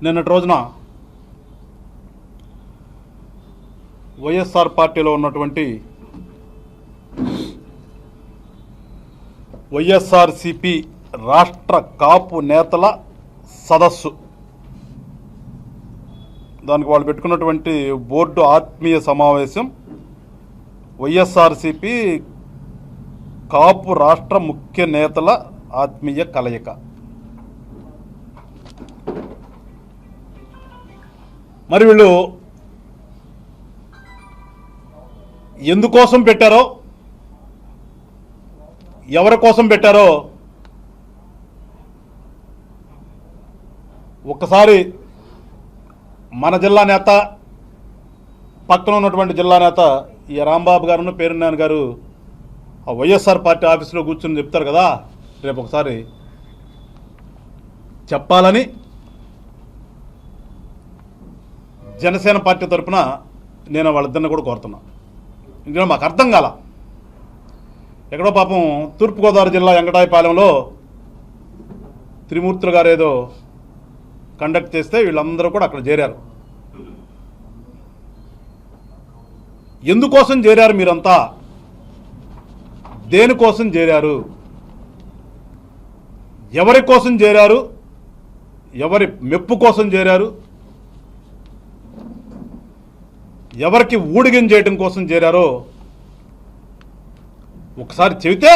నిన్నటి రోజున వైఎస్ఆర్ పార్టీలో ఉన్నటువంటి వైఎస్ఆర్సిపి రాష్ట్ర కాపు నేతల సదస్సు, దానికి వాళ్ళు పెట్టుకున్నటువంటి బోర్డు ఆత్మీయ సమావేశం వైఎస్ఆర్సిపి కాపు రాష్ట్ర ముఖ్య నేతల ఆత్మీయ కలయిక. మరి వీళ్ళు ఎందుకోసం పెట్టారో, ఎవరి కోసం పెట్టారో ఒక్కసారి మన జిల్లా నేత, పక్కన ఉన్నటువంటి జిల్లా నేత ఈ రాంబాబు గారు, పేరునాయన గారు ఆ వైఎస్ఆర్ పార్టీ ఆఫీసులో కూర్చొని చెప్తారు కదా, రేపు ఒకసారి చెప్పాలని జనసేన పార్టీ తరఫున నేను వాళ్ళిద్దరిని కూడా కోరుతున్నా. ఇందులో మాకు అర్థం కాల, ఎక్కడో పాపం తూర్పుగోదావరి జిల్లా వెంకటాయపాలెంలో త్రిమూర్తులు గారు ఏదో కండక్ట్ చేస్తే వీళ్ళందరూ కూడా అక్కడ చేరారు. ఎందుకోసం చేరారు మీరంతా? దేనికోసం చేరారు? ఎవరి కోసం చేరారు? ఎవరి మెప్పు కోసం చేరారు? ఎవరికి ఊడిగం చేయడం కోసం చేరారో ఒకసారి చెబితే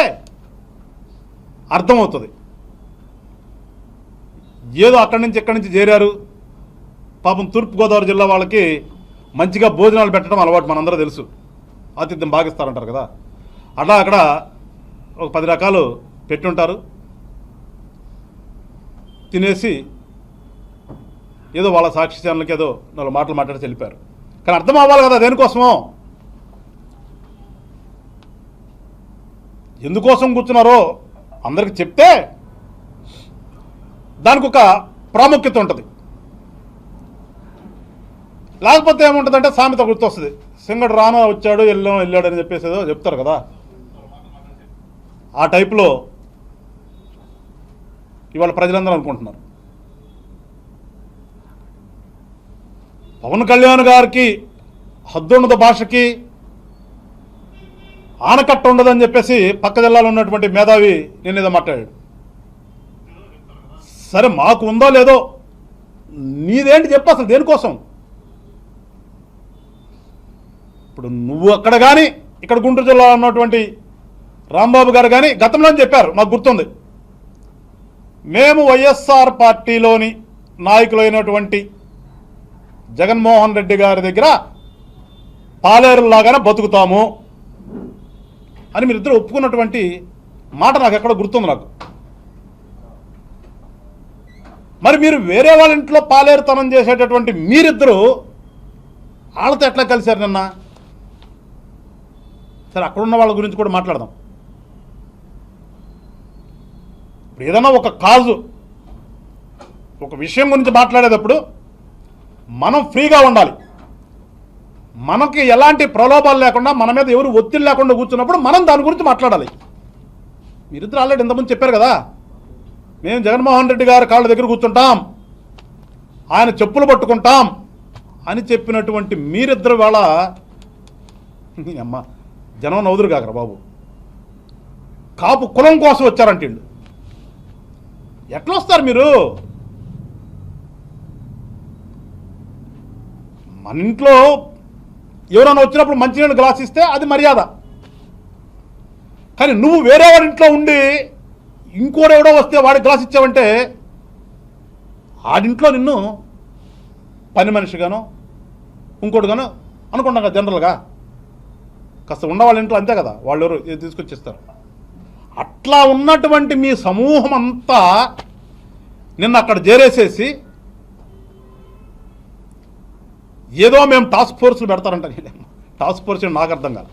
అర్థమవుతుంది. ఏదో అక్కడి నుంచి ఎక్కడి నుంచి చేరారు. పాపం తూర్పుగోదావరి జిల్లా వాళ్ళకి మంచిగా భోజనాలు పెట్టడం అలవాటు, మనందరూ తెలుసు. ఆతిథ్యం భాగిస్తారంటారు కదా, అలా అక్కడ ఒక 10 రకాలు పెట్టుంటారు. తినేసి ఏదో వాళ్ళ సాక్షి ఛానల్కి ఏదో 4 మాటలు మాట్లాడి వెళ్ళిపోయారు. కానీ అర్థం అవ్వాలి కదా దేనికోసమో, ఎందుకోసం కూర్చున్నారో అందరికి చెప్తే దానికి ఒక ప్రాముఖ్యత ఉంటుంది. లేకపోతే ఏముంటుందంటే సామెత గుర్తొస్తుంది, సింగడు రాను వచ్చాడు వెళ్ళాడు అని చెప్పేసి ఏదో చెప్తారు కదా, ఆ టైపులో ఇవాళ ప్రజలందరూ అనుకుంటున్నారు. పవన్ కళ్యాణ్ గారికి హద్దున్నద భాషకి ఆనకట్ట ఉండదని చెప్పేసి పక్క జిల్లాలో ఉన్నటువంటి మేధావి నేనేదో మాట్లాడాడు. సరే మాకు ఉందో లేదో, నీదేంటి చెప్పు అసలు దేనికోసం? ఇప్పుడు నువ్వు అక్కడ కానీ ఇక్కడ గుంటూరు జిల్లాలో ఉన్నటువంటి రాంబాబు గారు కానీ గతంలో చెప్పారు, మాకు గుర్తుంది. మేము వైఎస్ఆర్ పార్టీలోని నాయకులైనటువంటి జగన్మోహన్ రెడ్డి గారి దగ్గర పాలేరులాగానే బతుకుతాము అని మీరిద్దరూ ఒప్పుకున్నటువంటి మాట నాకు ఎక్కడ గుర్తుంది నాకు. మరి మీరు వేరే వాళ్ళ ఇంట్లో పాలేరుతనం చేసేటటువంటి మీరిద్దరూ వాళ్ళతో ఎట్లా కలిశారు నిన్న? సరే అక్కడున్న వాళ్ళ గురించి కూడా మాట్లాడదాం. ఇప్పుడు ఏదైనా ఒక కాజు, ఒక విషయం గురించి మాట్లాడేటప్పుడు మనం ఫ్రీగా ఉండాలి. మనకి ఎలాంటి ప్రలోభాలు లేకుండా, మన మీద ఎవరు ఒత్తిడి లేకుండా కూర్చున్నప్పుడు మనం దాని గురించి మాట్లాడాలి. మీరిద్దరు ఆల్రెడీ ఇంతకుముందు చెప్పారు కదా, మేము జగన్మోహన్ రెడ్డి గారి కాళ్ళ దగ్గర కూర్చుంటాం, ఆయన చెప్పులు పట్టుకుంటాం అని చెప్పినటువంటి మీరిద్దరు వాళ్ళ అమ్మ జనం నవ్వుదురు కాకరా బాబు, కాపు కులం కోసం వచ్చారంటే ఎట్లా వస్తారు మీరు? మన ఇంట్లో ఎవరైనా వచ్చినప్పుడు మంచినీళ్ళు గ్లాస్ ఇస్తే అది మర్యాద. కానీ నువ్వు వేరే వాడి ఇంట్లో ఉండి ఇంకోడెవడో వస్తే వాడి గ్లాస్ ఇచ్చావంటే ఆడింట్లో నిన్ను పని మనిషిగానో ఇంకోటిగానో అనుకుంటాం కదా. జనరల్గా కాస్త ఉన్నవాళ్ళ ఇంట్లో అంతే కదా, వాళ్ళు ఎవరు తీసుకొచ్చిస్తారు. అట్లా ఉన్నటువంటి మీ సమూహం అంతా నిన్న అక్కడ చేరేసేసి ఏదో మేము టాస్క్ ఫోర్స్లు పెడతారంట. టాస్క్ ఫోర్స్ నాకు అర్థం కాదు.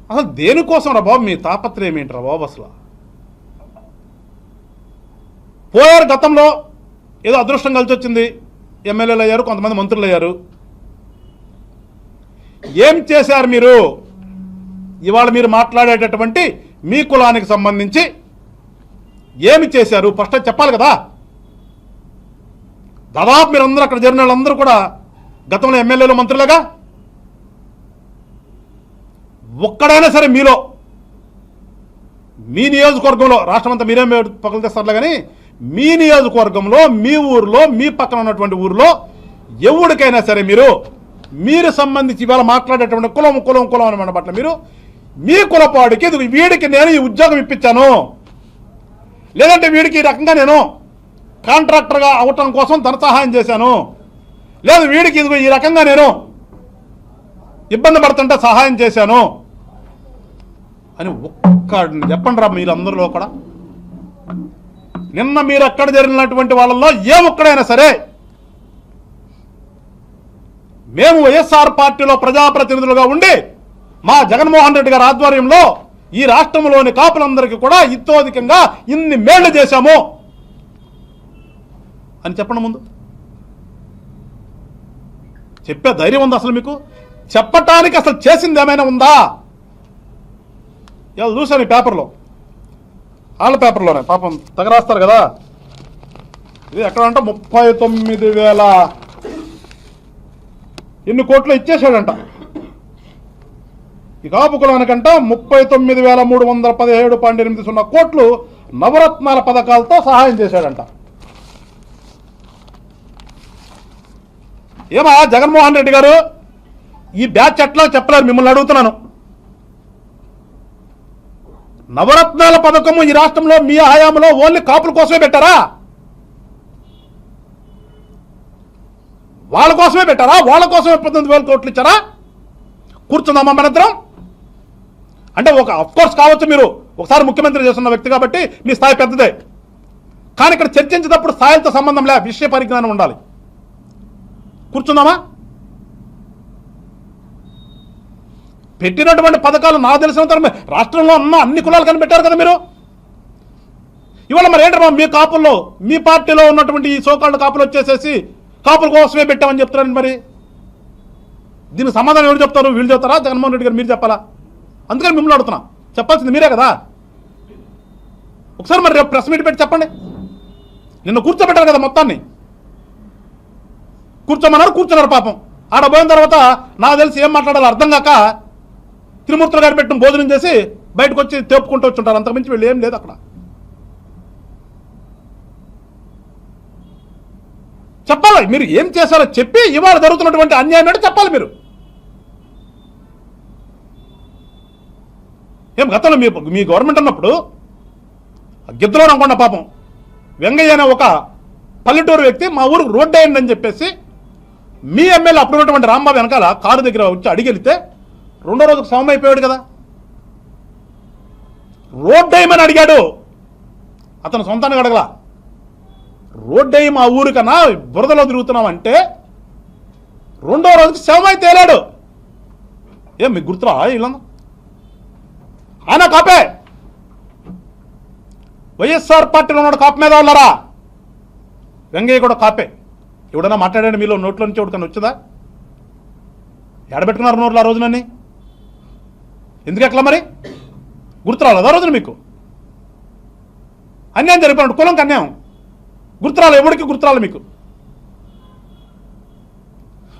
అసలు దేనికోసం రా బాబు? మీ తాపత్రయం ఏంటి రా బాబు? అసలు పోయారు గతంలో, ఏదో అదృష్టం కలిసి వచ్చింది, ఎమ్మెల్యేలు అయ్యారు, కొంతమంది మంత్రులు అయ్యారు. ఏం చేశారు మీరు? ఇవాళ మీరు మాట్లాడేటటువంటి మీ కులానికి సంబంధించి ఏమి చేశారు ఫస్ట్ చెప్పాలి కదా. దాదాపు మీరందరూ అక్కడ జరిగిన వాళ్ళందరూ కూడా గతంలో ఎమ్మెల్యేలు మంత్రులుగా. ఒక్కడైనా సరే మీలో మీ నియోజకవర్గంలో, రాష్ట్రం అంతా మీరేం పక్కలు తెస్తారులే కానీ మీ నియోజకవర్గంలో, మీ ఊరిలో, మీ పక్కన ఉన్నటువంటి ఊరిలో ఎవరికైనా సరే మీరు సంబంధించి ఇవాళ మాట్లాడేటువంటి కులం అనే పట్ల మీరు మీ కులపాడికి వీడికి నేను ఈ ఉద్యోగం ఇప్పించాను, లేదంటే వీడికి ఈ రకంగా నేను కాంట్రాక్టర్గా అవటం కోసం ధన సహాయం చేశాను, లేదు వీడికి ఈ రకంగా నేను ఇబ్బంది పడుతుంటే సహాయం చేశాను అని ఒక్క చెప్పండి రా మీరందరిలో కూడా. నిన్న మీరు అక్కడ జరిగినటువంటి వాళ్ళల్లో ఏ ఒక్కడైనా సరే మేము వైఎస్ఆర్ పార్టీలో ప్రజాప్రతినిధులుగా ఉండి మా జగన్మోహన్ రెడ్డి గారి ఆధ్వర్యంలో ఈ రాష్ట్రంలోని కాపులందరికీ కూడా ఇతోధికంగా ఇన్ని మేళ్లు చేశాము అని చెప్పండి. ముందు చెప్పే ధైర్యం ఉందా అసలు మీకు? చెప్పటానికి అసలు చేసింది ఏమైనా ఉందా? ఇలా చూశాను ఈ పేపర్లో, వాళ్ళ పేపర్లోనే పాపం తగరాస్తారు కదా. ఇది ఎక్కడంట 39,000 ఎన్ని కోట్లు ఇచ్చేసాడంట ఈ కాపు కులానికంట. 39,317.80 కోట్లు నవరత్నాల పథకాలతో సహాయం చేశాడంట. ఏమా జగన్మోహన్ రెడ్డి గారు ఈ బ్యాచ్ ఎట్లా చెప్పలేరు, మిమ్మల్ని అడుగుతున్నాను. నవరత్నాల పథకము ఈ రాష్ట్రంలో మీ హయాంలో ఓన్లీ కాపుల కోసమే పెట్టారా? వాళ్ళ కోసమే పెట్టారా? వాళ్ళ కోసమే 19,000 కోట్లు ఇచ్చారా? కూర్చుందామా మనందరం? అంటే అఫ్కోర్స్ కావచ్చు, మీరు ఒకసారి ముఖ్యమంత్రి చేస్తున్న వ్యక్తి కాబట్టి మీ స్థాయి పెద్దదే, కానీ ఇక్కడ చర్చించేటప్పుడు స్థాయిలతో సంబంధం లే, విషయ పరిజ్ఞానం ఉండాలి. కూర్చుందామా? పెట్టినటువంటి పథకాలు నాకు తెలిసినంత రాష్ట్రంలో ఉన్న అన్ని కులాలు కనిపెట్టారు కదా మీరు. ఇవాళ మరి ఏంటమ్మా మీ కాపుల్లో, మీ పార్టీలో ఉన్నటువంటి ఈ సోకాళ్ళు కాపులు వచ్చేసేసి కాపుల కోసమే పెట్టామని చెప్తున్నారండి. మరి దీనికి సమాధానం ఎవరు చెప్తారు? వీళ్ళు చెప్తారా? జగన్మోహన్ రెడ్డి గారు మీరు చెప్పాలా? అందుకని మిమ్మల్ని అడుగుతున్నా, చెప్పాల్సింది మీరే కదా. ఒకసారి మరి రేపు ప్రెస్ మీట్ పెట్టి చెప్పండి. నిన్న కూర్చోబెట్టారు కదా, మొత్తాన్ని కూర్చున్నారు పాపం. ఆడ పోయిన తర్వాత నాకు తెలిసి ఏం మాట్లాడాలో అర్థం కాక త్రిమూర్తులు గారు పెట్టిన భోజనం చేసి బయటకు వచ్చి తేపుకుంటూ వచ్చుంటారు, అంతకుమించి వీళ్ళు ఏం లేదు అక్కడ. చెప్పాలి మీరు ఏం చేశారో చెప్పి ఇవాళ జరుగుతున్నటువంటి అన్యాయం ఏంటో చెప్పాలి మీరు. ఏం గతంలో మీ గవర్నమెంట్ ఉన్నప్పుడు గిద్దలో అనుకున్న పాపం వెంగయ్య అనే ఒక పల్లెటూరు వ్యక్తి మా ఊరికి రోడ్డు వేయండి అని చెప్పేసి మీ ఎమ్మెల్యే అప్పుడు ఉన్నటువంటి రాంబాబు వెనకాల కారు దగ్గర వచ్చి అడిగెళ్తే రెండో రోజుకు సమయం అయిపోయాడు కదా. రోడ్డు వేయమని అడిగాడు, అతను సొంతానికి అడగలా. రోడ్డు వేయి మా ఊరికన్నా బురదలో తిరుగుతున్నాం అంటే రెండో రోజుకి శవమై తేలాడు. ఏం మీకు గుర్తురా? వీళ్ళందరూ ఆయన కాపే, వైఎస్ఆర్ పార్టీలో ఉన్నాడు కాపు మీద వాళ్ళరా. వెంగయ్య కూడా కాపే. ఎవడన్నా మాట్లాడండి మీలో, నోట్లో నుంచి ఎవరికన్నా వచ్చిందా? ఎడబెట్టుకున్నారు నోట్లు ఆ రోజునని? ఎందుకు ఎట్లా మరి గుర్తురాలేదు ఆ రోజున మీకు? అన్యాయం జరిగిపోయినట్టు, కులంకి అన్యాయం గుర్తురాలి, ఎవరికి గుర్తురాలి మీకు?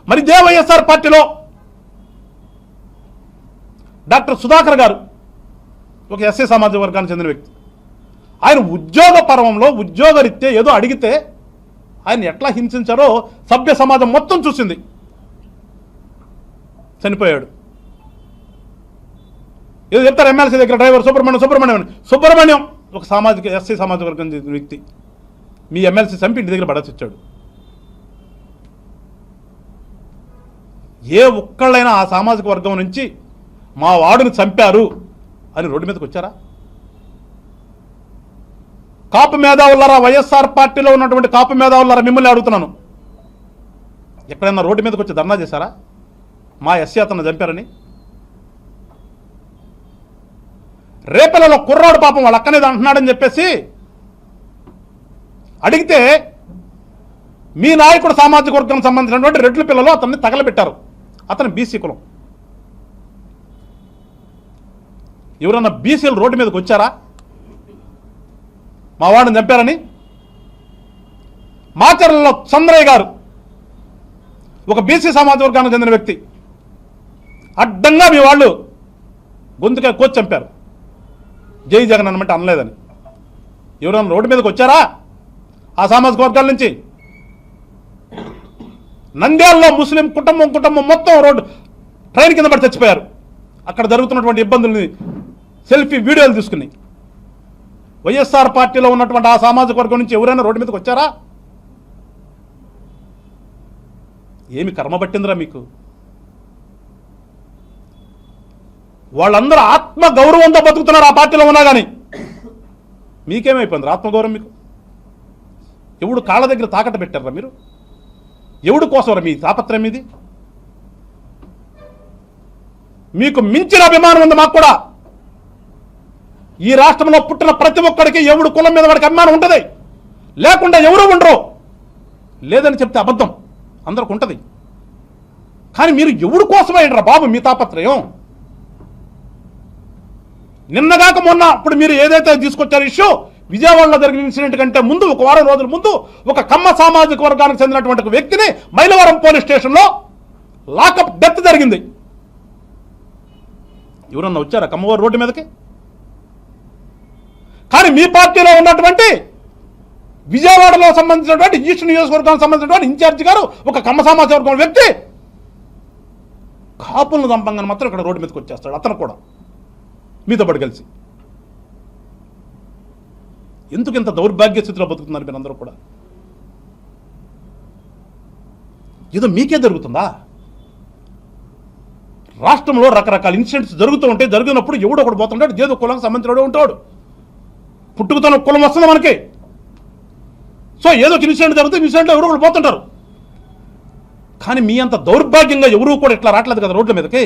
మరి ఇదే వైఎస్ఆర్ పార్టీలో డాక్టర్ సుధాకర్ గారు ఒక ఎస్సీ సామాజిక వర్గానికి చెందిన వ్యక్తి. ఆయన ఉద్యోగ పర్వంలో ఉద్యోగరీత్యా ఏదో అడిగితే ఆయన ఎట్లా హింసించారో సభ్య సమాజం మొత్తం చూసింది. చనిపోయాడు. ఏదో చెప్తారు ఎమ్మెల్సీ దగ్గర డ్రైవర్ సుబ్రహ్మణ్యం ఒక ఎస్సీ సామాజిక వర్గం చెందిన వ్యక్తి మీ ఎమ్మెల్సీ చంపి ఇంటి దగ్గర పడేసిచ్చాడు. ఏ ఒక్కళ్ళైనా ఆ సామాజిక వర్గం నుంచి మా వాడుని చంపారు అని రోడ్డు మీదకి వచ్చారా? కాపు మేధావులారా, వైఎస్ఆర్ పార్టీలో ఉన్నటువంటి కాపు మేధావులారా, మిమ్మల్ని అడుగుతున్నాను, ఎక్కడైనా రోడ్డు మీదకి వచ్చి ధర్నా చేశారా మా ఎస్సీ అతను చంపారని? రేపలలో కుర్రాడు పాపం వాళ్ళ అక్కనేది అంటున్నాడని చెప్పేసి అడిగితే మీ నాయకుడు సామాజిక వర్గం సంబంధించినటువంటి రెడ్ల పిల్లలు అతన్ని తగలబెట్టారు. అతను బీసీ కులం. ఎవరన్నా బీసీలు రోడ్డు మీదకి వచ్చారా? మా వాడిని చంపారని. మాచర్లలో చంద్రయ్య గారు ఒక బీసీ సామాజిక వర్గానికి చెందిన వ్యక్తి, అడ్డంగా మీ వాళ్ళు గొంతుకాయ కోచి చంపారు. జై జగన్ అనమాట అనలేదని. ఎవరైనా రోడ్డు మీదకి వచ్చారా ఆ సామాజిక వర్గాల నుంచి? నంద్యాలలో ముస్లిం కుటుంబం మొత్తం రోడ్డు ట్రైన్ కింద పడి చచ్చిపోయారు. అక్కడ జరుగుతున్నటువంటి ఇబ్బందుల్ని సెల్ఫీ వీడియోలు తీసుకుని. వైఎస్ఆర్ పార్టీలో ఉన్నటువంటి ఆ సామాజిక వర్గం నుంచి ఎవరైనా రోడ్డు మీదకి వచ్చారా? ఏమి కర్మ పట్టిందిరా మీకు? వాళ్ళందరూ ఆత్మ గౌరవంతో బతుకుతున్నారు ఆ పార్టీలో ఉన్నా కానీ. మీకేమైపోయింది ఆత్మగౌరవం? మీకు ఎవడు కాళ్ళ దగ్గర తాకట్టు పెట్టారా మీరు? ఎవడు కోసమరా మీ తాపత్రయం ఇది? మీకు మించిన అభిమానం ఉంది మాకు కూడా. ఈ రాష్ట్రంలో పుట్టిన ప్రతి ఒక్కడికి ఎవడు కులం మీద వాడికి అభిమానం ఉంటుంది, లేకుండా ఎవరు ఉండరు. లేదని చెప్తే అబద్ధం, అందరికి ఉంటుంది. కానీ మీరు ఎవడు కోసమైనరా బాబు మీ తాపత్రయం? నిన్నగాక మొన్న ఇప్పుడు మీరు ఏదైతే తీసుకొచ్చారో ఇష్యూ, విజయవాడలో జరిగిన ఇన్సిడెంట్ కంటే ముందు ఒక వారం రోజుల ముందు ఒక కమ్మ సామాజిక వర్గానికి చెందినటువంటి ఒక వ్యక్తిని మైలవరం పోలీస్ స్టేషన్లో లాకప్ డెత్ జరిగింది. ఎవరన్నా వచ్చారా కమ్మవారు రోడ్డు మీదకి? కానీ మీ పార్టీలో ఉన్నటువంటి విజయవాడలో సంబంధించినటువంటి ఈస్ట్ నియోజకవర్గానికి సంబంధించినటువంటి ఇన్ఛార్జి గారు ఒక కమ్మ సామాజిక వర్గం వ్యక్తి కాపులను చంపంగానే మాత్రం ఇక్కడ రోడ్డు మీదకి వచ్చేస్తాడు. అతను కూడా మీతో పాటు కలిసి. ఎందుకు ఇంత దౌర్భాగ్య స్థితిలో బతుకుతున్నారు మీరందరూ కూడా? ఏదో మీకే జరుగుతుందా? రాష్ట్రంలో రకరకాల ఇన్సిడెంట్స్ జరుగుతూ ఉంటే, జరిగినప్పుడు ఎవడో ఒకటి పోతుంటాడు, ఏదో కులానికి సంబంధించిన ఉంటాడు. పుట్టుకతో కులం వస్తుంది మనకి. సో ఏదో ఒక ఇన్సిడెంట్ జరుగుతుంది, ఇన్సిడెంట్లో ఎవరో ఒకటి పోతుంటారు. కానీ మీ అంత దౌర్భాగ్యంగా ఎవరూ కూడా ఇట్లా రావట్లేదు కదా రోడ్ల మీదకి.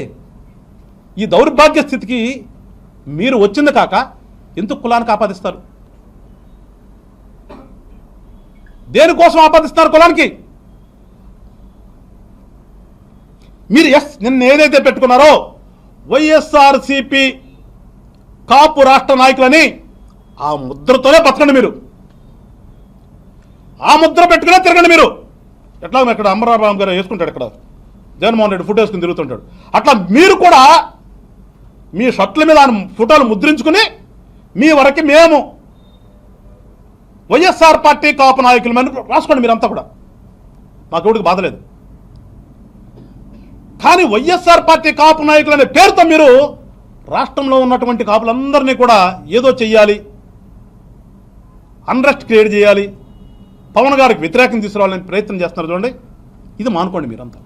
ఈ దౌర్భాగ్య స్థితికి మీరు వచ్చింది కాక ఎందుకు కులానికి ఆపాదిస్తారు? దేనికోసం ఆపాదిస్తారు కులానికి? మీరు నిన్న ఏదైతే పెట్టుకున్నారో వైఎస్ఆర్సీపీ కాపు రాష్ట్ర నాయకులని, ఆ ముద్రతోనే బతకండి మీరు. ఆ ముద్ర పెట్టుకునే తిరగండి మీరు. ఎట్లా ఇక్కడ అమరాబాబు గారు వేసుకుంటాడు, ఇక్కడ జగన్మోహన్ రెడ్డి ఫోటో వేసుకుని తిరుగుతుంటాడు. అట్లా మీరు కూడా మీ షర్ట్ల మీద ఫోటోలు ముద్రించుకుని మీ వరకు మేము వైఎస్ఆర్ పార్టీ కాపు నాయకులు రాసుకోండి మీరంతా కూడా. మాకు ఎవరికి బాధ లేదు. కానీ వైఎస్ఆర్ పార్టీ కాపు నాయకులు అనే పేరుతో మీరు రాష్ట్రంలో ఉన్నటువంటి కాపులందరినీ కూడా ఏదో చెయ్యాలి, అన్రెస్ట్ క్రియేట్ చేయాలి, పవన్ గారికి వ్యతిరేకం తీసుకురావాలని ప్రయత్నం చేస్తున్నారు చూడండి. ఇది మానుకోండి మీరంతా.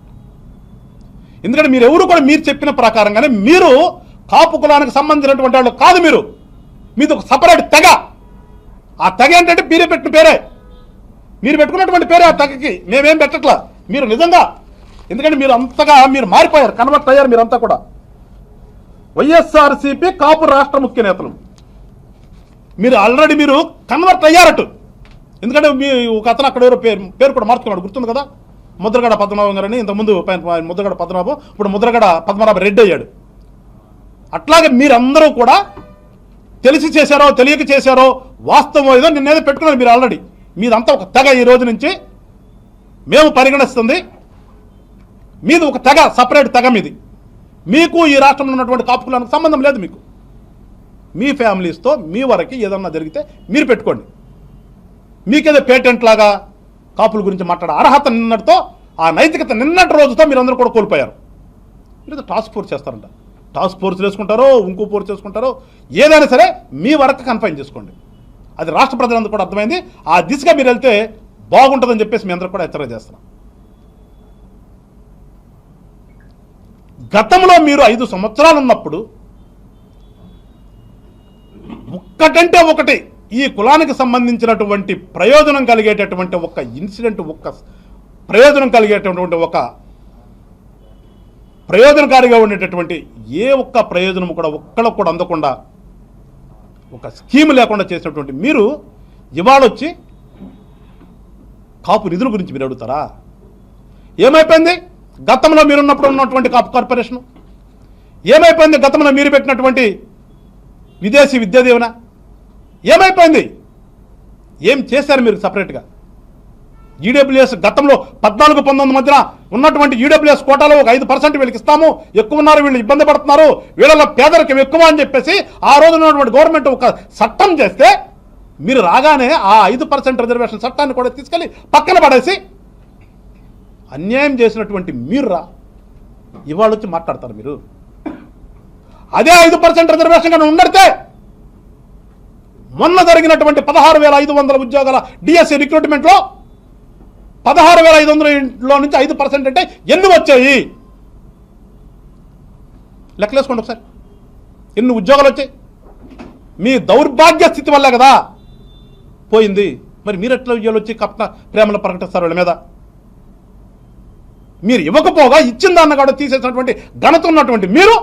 ఎందుకంటే మీరు ఎవరు కూడా మీరు చెప్పిన ప్రకారంగానే మీరు కాపు కులానికి సంబంధించినటువంటి వాళ్ళు కాదు. మీది ఒక సపరేట్ తెగ. ఆ తెగ ఏంటంటే మీరే పెట్టిన పేరే, మీరు పెట్టుకున్నటువంటి పేరే ఆ తెగకి. మేమేం పెట్టట్లా. మీరు నిజంగా, ఎందుకంటే మీరు అంతగా మీరు మారిపోయారు, కన్వర్ట్ అయ్యారు మీరంతా కూడా. వైఎస్ఆర్సీపీ కాపు రాష్ట్ర ముఖ్య నేతలు మీరు ఆల్రెడీ మీరు కన్వర్ట్ అయ్యారటు. ఎందుకంటే మీ ఒక అతను అక్కడ ఎవరో పేరు కూడా మార్చుకున్నాడు, గుర్తుంది కదా, ముద్రగడ పద్మనాభం గారని. ఇంతకుముందు ముద్రగడ పద్మనాభం, ఇప్పుడు ముద్రగడ పద్మనాభ రెడ్డి అయ్యాడు. అట్లాగే మీరందరూ కూడా తెలిసి చేశారో తెలియక చేశారో వాస్తవం ఏదో నిన్నేదో పెట్టుకున్నారు మీరు ఆల్రెడీ. మీదంతా ఒక తెగ. ఈ రోజు నుంచి మేము పరిగణిస్తుంది మీది ఒక తెగ, సపరేట్ తెగ మీది. మీకు ఈ రాష్ట్రంలో ఉన్నటువంటి కాపు కులానికి సంబంధం లేదు. మీకు మీ ఫ్యామిలీస్తో మీ వరకు ఏదన్నా జరిగితే మీరు పెట్టుకోండి. మీకేదో పేటెంట్ లాగా కాపుల గురించి మాట్లాడే అర్హత నిన్నటితో, ఆ నైతికత నిన్నటి రోజుతో మీరందరూ కూడా కోల్పోయారు. మీరు టాస్క్ ఫోర్స్ చేస్తారంట. టాస్క్ ఫోర్స్ చేసుకుంటారో ఇంకో ఫోర్స్ చేసుకుంటారో ఏదైనా సరే మీ వరకు కన్ఫైన్ చేసుకోండి. అది రాష్ట్ర ప్రజలందరూ కూడా అర్థమైంది. ఆ దిశగా మీరు వెళ్తే బాగుంటుందని చెప్పేసి మీ అందరూ కూడా హెచ్చరిక చేస్తున్నాం. గతంలో మీరు 5 సంవత్సరాలు ఉన్నప్పుడు ఒక్కటంటే ఒకటి ఈ కులానికి సంబంధించినటువంటి ప్రయోజనం కలిగేటటువంటి ఒక ఇన్సిడెంట్, ఒక ప్రయోజనం కలిగేటటువంటి ఒక ప్రయోజనకారిగా ఉండేటటువంటి ఏ ఒక్క ప్రయోజనం కూడా ఒక్కళ్ళకు కూడా అందకుండా ఒక స్కీమ్ లేకుండా చేసినటువంటి మీరు ఇవాళ వచ్చి కాపు నిధుల గురించి మీరు అడుగుతారా? ఏమైపోయింది గతంలో మీరున్నప్పుడు ఉన్నటువంటి కాపు కార్పొరేషన్? ఏమైపోయింది గతంలో మీరు పెట్టినటువంటి విదేశీ విద్యాదీవెన? ఏమైపోయింది? ఏం చేశారు మీరు సపరేట్గా? ఈడబ్ల్యూఎస్ గతంలో 14-19 మధ్యన ఉన్నటువంటి ఈడబ్ల్యూఎస్ కోటాలో ఒక 5% వీళ్ళకి ఇస్తాము, ఎక్కువ ఉన్నారు, వీళ్ళు ఇబ్బంది పడుతున్నారు, వీళ్ళలో పేదరికం ఎక్కువ అని చెప్పేసి ఆ రోజు ఉన్నటువంటి గవర్నమెంట్ ఒక చట్టం చేస్తే మీరు రాగానే ఆ 5% రిజర్వేషన్ చట్టాన్ని కూడా తీసుకెళ్ళి పక్కన పడేసి అన్యాయం చేసినటువంటి మీరు ఇవాళ వచ్చి మాట్లాడతారు మీరు. అదే 5% రిజర్వేషన్ కానీ ఉండడితే మొన్న జరిగినటువంటి 16,500 ఉద్యోగాల డిఎస్సి రిక్రూట్మెంట్లో 16,500లో నుంచి 5% అంటే ఎన్ని వచ్చాయి? లెక్కలేసుకోండి ఒకసారి, ఎన్ని ఉద్యోగాలు వచ్చాయి? మీ దౌర్భాగ్య స్థితి వల్ల కదా పోయింది. మరి మీరు ఎట్లా ఉద్యోగాలు వచ్చి కప్న ప్రేమలు ప్రకటిస్తారు వీళ్ళ మీద? మీరు ఇవ్వకపోగా ఇచ్చిన దాన్ని కూడా తీసేసినటువంటి ఘనత ఉన్నటువంటి మీరు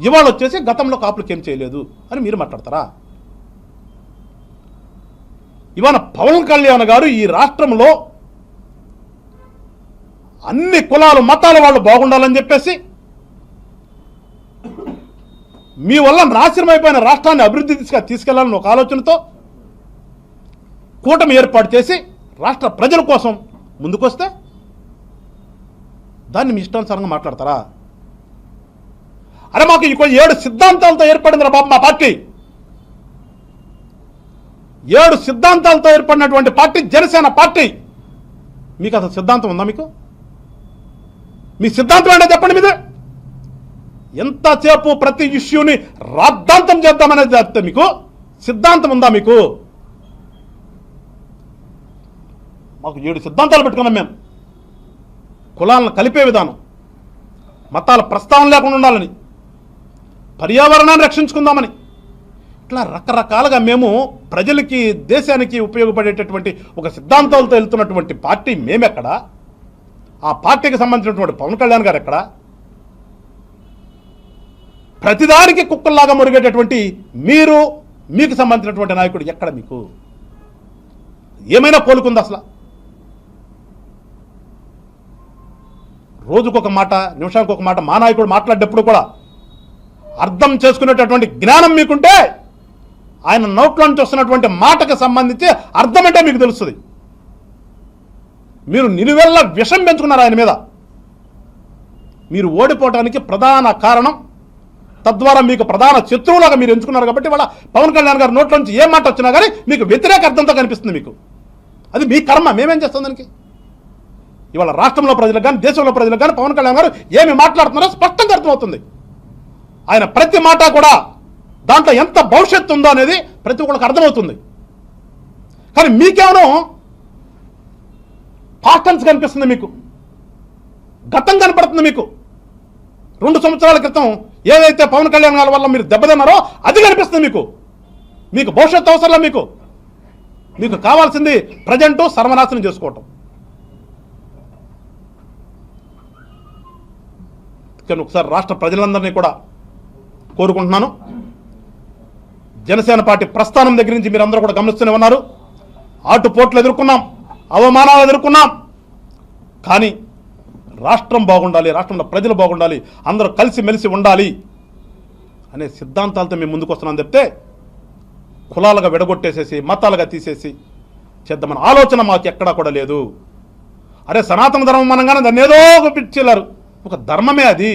ఇవాళ వచ్చేసి గతంలో కాపులకు ఏం చేయలేదు అని మీరు మాట్లాడతారా? ఇవాళ పవన్ కళ్యాణ్ గారు ఈ రాష్ట్రంలో అన్ని కులాలు మతాల వాళ్ళు బాగుండాలని చెప్పేసి మీ వల్ల నాశనం అయిపోయిన రాష్ట్రాన్ని అభివృద్ధి దిశగా తీసుకెళ్లాలని ఒక ఆలోచనతో కూటమి ఏర్పాటు చేసి రాష్ట్ర ప్రజల కోసం ముందుకొస్తే దాన్ని మీ ఇష్టానుసారంగా మాట్లాడతారా? అరే మాకు 7 సిద్ధాంతాలతో ఏర్పడింది రా బాబు మా పార్టీ. 7 సిద్ధాంతాలతో ఏర్పడినటువంటి పార్టీ జనసేన పార్టీ. మీకు అసలు సిద్ధాంతం ఉందా? మీ సిద్ధాంతం ఏంటో చెప్పండి. మీద ఎంతసేపు ప్రతి ఇష్యూని రాద్ధాంతం చేద్దామనేది చెప్తే మీకు సిద్ధాంతం ఉందా? మీకు మాకు 7 సిద్ధాంతాలు పెట్టుకున్నాం మేము. కులాలను కలిపే విధానం, మతాల ప్రస్తావన లేకుండా ఉండాలని, పర్యావరణాన్ని రక్షించుకుందామని, ఇట్లా రకరకాలుగా మేము ప్రజలకి దేశానికి ఉపయోగపడేటటువంటి ఒక సిద్ధాంతాలతో వెళ్తున్నటువంటి పార్టీ మేమెక్కడ? ఆ పార్టీకి సంబంధించినటువంటి పవన్ కళ్యాణ్ గారు ఎక్కడ? ప్రతిదానికి కుక్కల్లాగా మురిగేటటువంటి మీరు, మీకు సంబంధించినటువంటి నాయకుడు ఎక్కడ? మీకు ఏమైనా పోలుకుంది అసలు? రోజుకొక మాట, నిమిషానికి ఒక మాట మా నాయకుడు మాట్లాడేటప్పుడు కూడా అర్థం చేసుకునేటటువంటి జ్ఞానం మీకుంటే ఆయన నోట్లో నుంచి వస్తున్నటువంటి మాటకు సంబంధించి అర్థం అంటే మీకు తెలుస్తుంది. మీరు నిలువెల్ల విషం పెంచుకున్నారు ఆయన మీద. మీరు ఓడిపోవడానికి ప్రధాన కారణం, తద్వారా మీకు ప్రధాన శత్రువులాగా మీరు ఎంచుకున్నారు కాబట్టి వాళ్ళ పవన్ కళ్యాణ్ గారి నోట్ల నుంచి ఏ మాట వచ్చినా కానీ మీకు వ్యతిరేక అర్థంతో కనిపిస్తుంది. మీకు అది మీ కర్మ, మేమేం చేస్తాం దానికి? ఇవాళ రాష్ట్రంలో ప్రజలకు కానీ దేశంలో ప్రజలకు కానీ పవన్ కళ్యాణ్ గారు ఏమి మాట్లాడుతున్నారో స్పష్టంగా అర్థమవుతుంది. ఆయన ప్రతి మాట కూడా దాంట్లో ఎంత భవిష్యత్తు ఉందో అనేది ప్రతి ఒక్కరికి అర్థమవుతుంది. కానీ మీకేమో పాస్ట్ టెన్స్ కనిపిస్తుంది, మీకు గతం కనపడుతుంది. మీకు 2 సంవత్సరాల క్రితం ఏదైతే పవన్ కళ్యాణ్ గారి వల్ల మీరు దెబ్బతిన్నారో అది కనిపిస్తుంది మీకు. మీకు భవిష్యత్తు అవసరంలో మీకు కావాల్సింది ప్రజెంటు సర్వనాశనం చేసుకోవటం. కానీ ఒకసారి రాష్ట్ర ప్రజలందరినీ కూడా కోరుకుంటున్నాను, జనసేన పార్టీ ప్రస్థానం దగ్గర నుంచి మీరందరూ కూడా గమనిస్తూనే ఉన్నారు. ఆటుపోట్లు ఎదుర్కొన్నాం, అవమానాలు ఎదుర్కొన్నాం. కానీ రాష్ట్రం బాగుండాలి, రాష్ట్రంలో ప్రజలు బాగుండాలి, అందరూ కలిసిమెలిసి ఉండాలి అనే సిద్ధాంతాలతో మేము ముందుకు వస్తున్నాం తప్పితే కులాలుగా విడగొట్టేసేసి మతాలుగా తీసేసి చేద్దామన్న ఆలోచన మాకు ఎక్కడా కూడా లేదు. అరే సనాతన ధర్మం అనగానే దాన్ని ఏదో పిచ్చిల్లారు. ఒక ధర్మమే అది.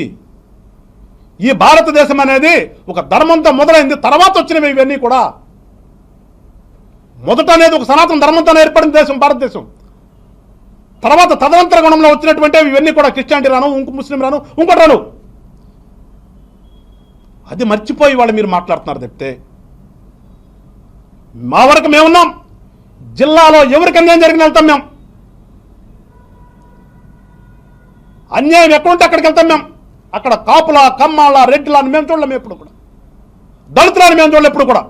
ఈ భారతదేశం అనేది ఒక ధర్మంతో మొదలైంది, తర్వాత వచ్చినవి ఇవన్నీ కూడా. మొదట అనేది ఒక సనాతన ధర్మంతో ఏర్పడిన దేశం భారతదేశం. తర్వాత తదనంతర గుణంలో వచ్చినటువంటి ఇవన్నీ కూడా క్రిస్టియానిటీ రాను, ముస్లిం రాను, ఇంకోటి రాను. అది మర్చిపోయి వాళ్ళు మీరు మాట్లాడుతున్నారు తప్పితే మా వరకు మేమున్నాం. జిల్లాలో ఎవరికి అన్యాయం జరిగిన వెళ్తాం మేము. అన్యాయం ఎక్కడుంటే అక్కడికి వెళ్తాం మేము. అక్కడ కాపుల, కమ్మాల, రెడ్డిల అని మేము చూడలేము ఎప్పుడు కూడా. దళితులని మేము చూడలేము ఎప్పుడు కూడా.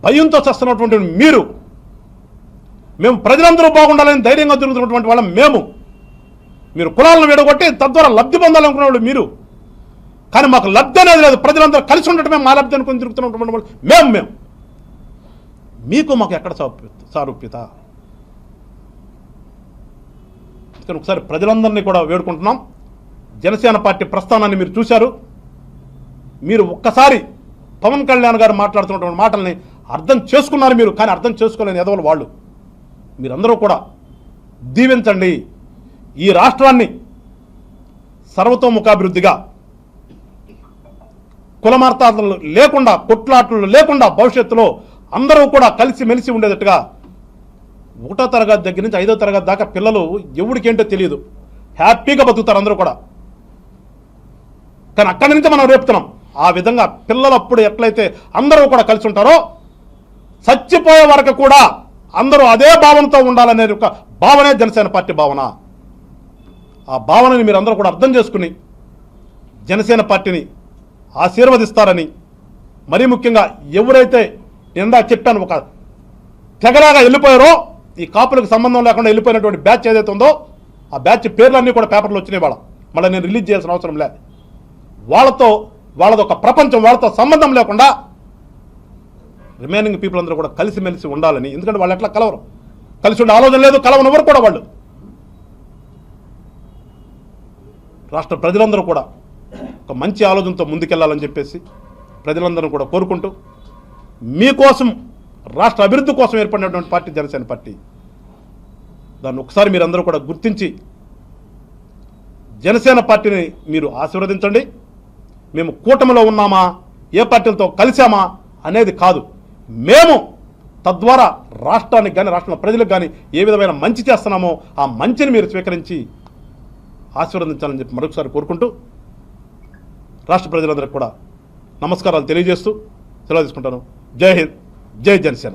భయంతో చేస్తున్నటువంటి మేము ప్రజలందరూ బాగుండాలని ధైర్యంగా తిరుగుతున్నటువంటి వాళ్ళం మేము. మీరు కులాలను విడగొట్టి తద్వారా లబ్ధి పొందాలనుకునే వాళ్ళు మీరు. కానీ మాకు లబ్ధి అనేది లేదు. ప్రజలందరూ కలిసి ఉండటమే మా లబ్ధి అనుకుని తిరుగుతున్నటువంటి వాళ్ళు మేము. మీకు మాకు ఎక్కడ సారూప్యత? కానీ ఒకసారి ప్రజలందరినీ కూడా వేడుకుంటున్నాం. జనసేన పార్టీ ప్రస్థానాన్ని మీరు చూశారు. మీరు ఒక్కసారి పవన్ కళ్యాణ్ గారు మాట్లాడుతున్నటువంటి మాటల్ని అర్థం చేసుకున్నారు మీరు, కానీ అర్థం చేసుకోలేని ఎదవలు వాళ్ళు. మీరందరూ కూడా దీవించండి. ఈ రాష్ట్రాన్ని సర్వతోముఖాభివృద్ధిగా, కులమార్తాలు లేకుండా, కొట్లాట్లు లేకుండా భవిష్యత్తులో అందరూ కూడా కలిసిమెలిసి ఉండేటట్టుగా 1వ తరగతి దగ్గర నుంచి 5వ తరగతి దాకా పిల్లలు ఎవరికేంటో తెలియదు, హ్యాపీగా బతుకుతారు అందరూ కూడా. కానీ అక్కడి నుంచి మనం రేపుతున్నాం. ఆ విధంగా పిల్లలు అప్పుడు ఎట్లయితే అందరూ కూడా కలిసి ఉంటారో చచ్చిపోయే వరకు కూడా అందరూ అదే భావనతో ఉండాలనే ఒక భావనే జనసేన పార్టీ భావన. ఆ భావనని మీరు అందరూ కూడా అర్థం చేసుకుని జనసేన పార్టీని ఆశీర్వదిస్తారని, మరీ ముఖ్యంగా ఎవరైతే నిండా చెప్పాను ఒక తెగలాగా వెళ్ళిపోయారో, ఈ కాపులకు సంబంధం లేకుండా వెళ్ళిపోయినటువంటి బ్యాచ్ ఏదైతే ఉందో ఆ బ్యాచ్ పేర్లన్నీ కూడా పేపర్లో వచ్చినాయి. మళ్ళీ నేను రిలీజ్ చేయాల్సిన అవసరం లేదు. వాళ్ళది ఒక ప్రపంచం, వాళ్ళతో సంబంధం లేకుండా రిమైనింగ్ పీపుల్ అందరూ కూడా కలిసిమెలిసి ఉండాలని. ఎందుకంటే వాళ్ళు ఎట్లా కలవరు, కలిసి ఉండే ఆలోచన లేదు, కలవనెవరు కూడా వాళ్ళు. రాష్ట్ర ప్రజలందరూ కూడా ఒక మంచి ఆలోచనతో ముందుకెళ్లాలని చెప్పేసి ప్రజలందరూ కూడా కోరుకుంటూ, మీకోసం రాష్ట్ర అభివృద్ధి కోసం ఏర్పడినటువంటి పార్టీ జనసేన పార్టీ. దాన్ని ఒకసారి మీరందరూ కూడా గుర్తించి జనసేన పార్టీని మీరు ఆశీర్వదించండి. మేము కూటమిలో ఉన్నామా, ఏ పార్టీలతో కలిసామా అనేది కాదు, మేము తద్వారా రాష్ట్రానికి కానీ రాష్ట్రంలో ప్రజలకు కానీ ఏ విధమైన మంచి చేస్తున్నామో ఆ మంచిని మీరు స్వీకరించి ఆశీర్వదించాలని చెప్పి మరొకసారి కోరుకుంటూ రాష్ట్ర ప్రజలందరికీ కూడా నమస్కారాలు తెలియజేస్తూ సెలవు తీసుకుంటాను. జై హింద్, జై జనసేన.